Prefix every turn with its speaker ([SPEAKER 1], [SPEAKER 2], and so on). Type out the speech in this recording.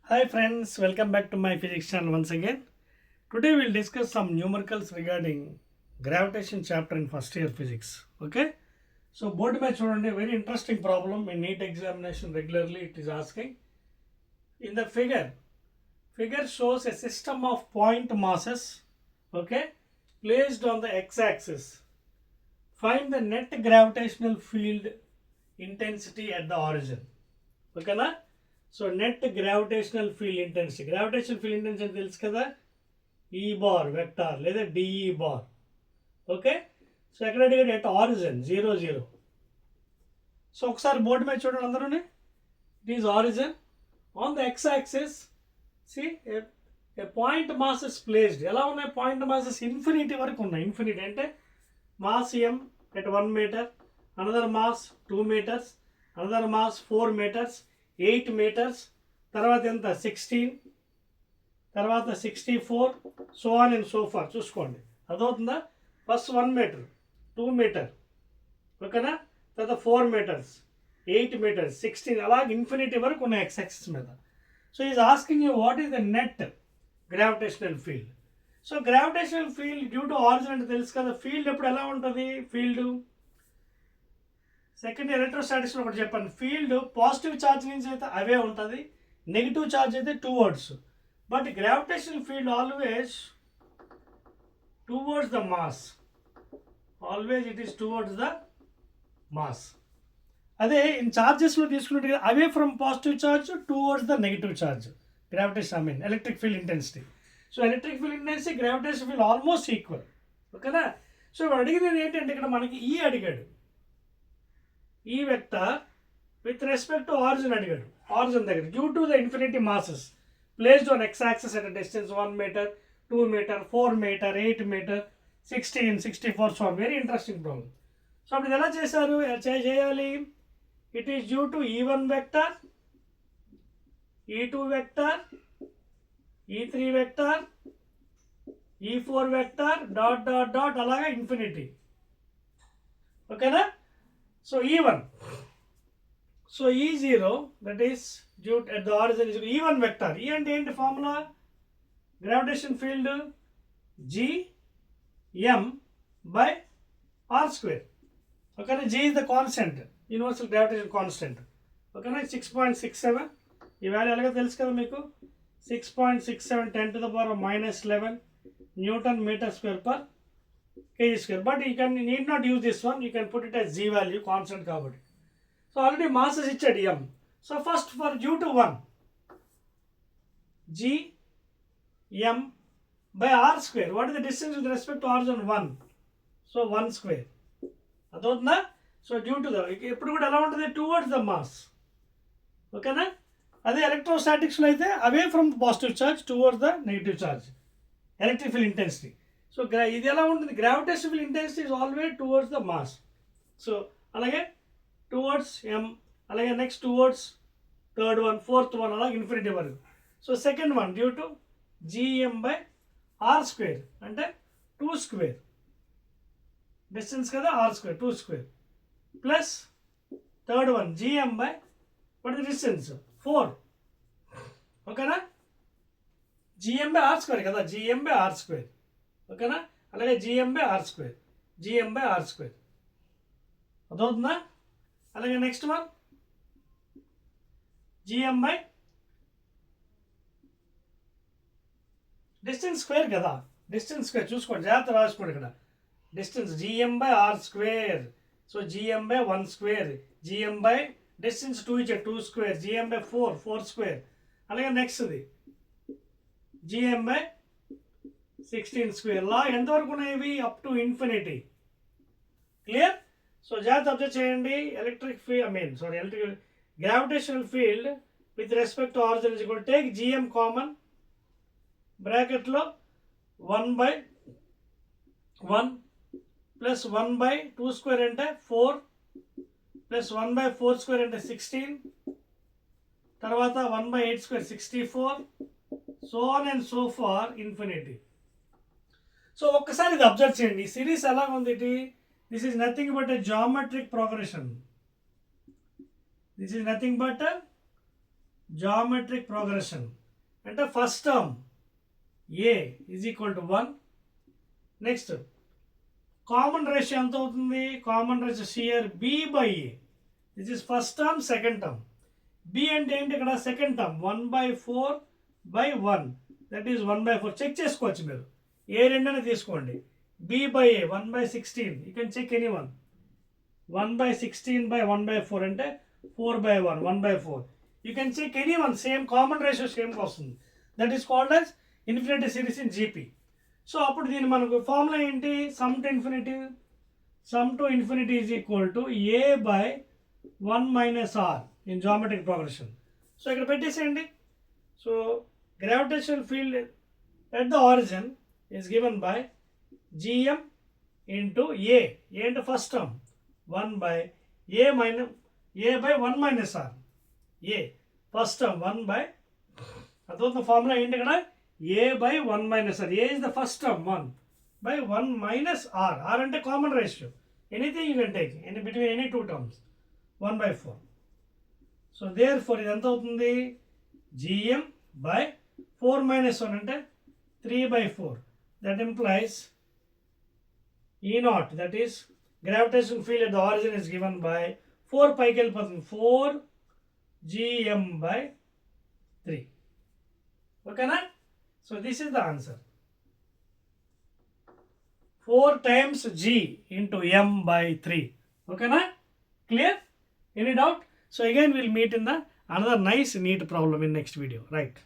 [SPEAKER 1] Hi friends, welcome back to my physics channel once again. Today we'll discuss some numericals regarding gravitation chapter in first year physics. Okay? So board match a very interesting problem in NEET examination regularly it is asking. In the figure shows a system of point masses, okay, placed on the x-axis. Find the net gravitational field intensity at the origin. ఓకేనా so net gravitational field intensity field intensity తెలుసు కదా ఈ bar vector లేదా d E bar okay so ఎక్కడ అడిగాడు at origin 0 0 so ఒకసారి board మీద చూడండి అందరూ it is origin on the x axis see a point masses placed ఎలా ఉన్నాయి పాయింట్ మాసెస్ ఇన్ఫినిటీ వరకు ఉన్నాయి ఇన్ఫినిటీ అంటే mass m at 1 metre another mass 2 metres another mass 4 metres 8 metres తర్వాత ఎంత 16 తర్వాత 64 so on and so far చూసుకోండి అదవుతుందా ఫస్ట్ 1 మీటర్ 2 మీటర్ ఓకేనా తర్వాత 4 మీటర్స్ 8 మీటర్స్ 16 అలాగే ఇన్ఫినిటీ వరకు ఉన్నాయి ఎక్స్ యాక్సిస్ మీద so is asking you what is the net gravitational field so gravitational field due to origin అంటే తెలుసు కదా ఫీల్డ్ ఎప్పుడు ఎలా ఉంటుంది ఫీల్డ్ సెకండ్ ఎలక్ట్రోస్టాటిక్స్ ఒకటి చెప్పాను ఫీల్డ్ పాజిటివ్ ఛార్జ్ నుంచి అయితే అవే ఉంటుంది నెగిటివ్ ఛార్జ్ అయితే towards but gravitational field always towards the mass always it is towards the mass అదే ఇన్ ఛార్జెస్లో తీసుకున్నట్టుగా away from positive charge towards the negative charge gravitation electric field intensity so electric field intensity gravitation field almost equal ఓకేనా so అడిగినది ఏంటంటే ఇక్కడ మనకి ఈ అడిగాడు ఈ vector with respect to origin అడిగాడు ఆరిజిన్ దగ్గర due to the infinity masses placed on X axis at distance 1 metre 2 metre 4 metre 8 metre 16 64 so very interesting problem so అప్పుడు ఎలా చేశారు చేయాలి it is due to E1 vector E2 vector E3 vector E4 vector dot dot dot అలాగే infinity ఓకేనా so E1 so E0 that is due at the origin is E1 vector E అంటే ఏంటి formula gravitation field GM by R square ఓకేనా G is the constant universal gravitation constant ఓకేనా 6.67 ఈ value ఎలాగో తెలుసు కదా మీకు 6.67 10 to the power of -11 newton metre square per kg square but you need not use this one you can put it as G value constant కాబట్టి so already masses ఇచ్చాడు M so first for due to 1 G M by R square what is the distance with respect to origin 1 so 1 square అదవుతుందా so due to the ఎప్పుడు కూడా ఎలా ఉంటుంది towards the mass ఓకేనా అదే ఎలక్ట్రోస్టాటిక్స్లో అయితే అవే from positive charge towards the negative charge electric field intensity so ఇది ఎలా ఉంటుంది gravitation field intensity is always towards the mass so అలాగే టువర్డ్స్ ఎం అలాగే next towards third one fourth one అలాగే ఇన్ఫినిటీ వరకు so second one due to G M by R square అంటే 2 square distance కదా R square 2 square plus third one G M by what the distance 4 ఓకేనా GM by R square కదా G M by R square ఓకేనా అలాగే G M by R square అదవుతుందా అలాగే next one G M by distance square కదా distance square చూసుకోండి జాగ్రత్త రాసుకోండి ఇక్కడ distance G M by R square so G M by 1 square G M by distance 2 ఇచ్చే 2 స్క్వేర్ జిఎం బై 4 స్క్వేర్ అలాగే నెక్స్ట్ది జిఎం బై 16 స్క్వేర్ లా ఎంతవరకు ఉన్నాయి up to infinity clear so జాగ్రత్త అబ్జర్వ్ చేయండి electric field electric gravitational field with respect to origin is equal take GM common బ్రాకెట్లో 1 by 1 plus 1 by 2 square అంటే 4 plus 1 by 4 square అంటే 16 తర్వాత 1 by 8 square 64 so on and so far infinity so ఒక్కసారి ఇది observe చేయండి ఈ series ఎలా ఉంది ఇది this is nothing but a geometric progression this is nothing but geometric progression అంటే first term A is equal to 1. Next common ratio ఎంత అవుతుంది? కామన్ రేషియో షియర్ B by A. This is first term, second term. B అంటే ఏంటి ఇక్కడ? Second term 1/4/1, that is 1/4. Check చేసుకోవచ్చు మీరు, ఏ రెండనే తీసుకోండి. B by a 1/16, you can check any one. 1/16/1/4 అంటే 4/1, 1/4. You can check any one, same common ratio సేమ్గా వస్తుంది. That is called as infinity series in GP. So అప్పుడు దీని మనకు ఫార్ములా ఏంటి? Sum to infinity is equal to a by 1 minus r in geometric progression. So ఇక్కడ పెట్టేసేయండి. So gravitational field at the origin is given by gm into a అంటే first term 1 by a by 1 minus r. A first term 1 by, అదొక formula ఏంటి ఇక్కడ? A by 1 minus r. A is the first term 1 by 1 minus r. R అంటే common ratio, anything you can take between any two terms. 1/4. So therefore ఇది ఎంత అవుతుంది? gm by 4 minus 1 అంటే 3/4. That implies E naught, that is gravitational field at the origin is given by 4 పైకి వెళ్ళిపోతుంది, 4 gm by 3. ఓకేనా? So this is the answer. 4 times g into m by 3. ఓకేనా? Clear? Any doubt? So again will meet in the another nice neat problem in next video. Right.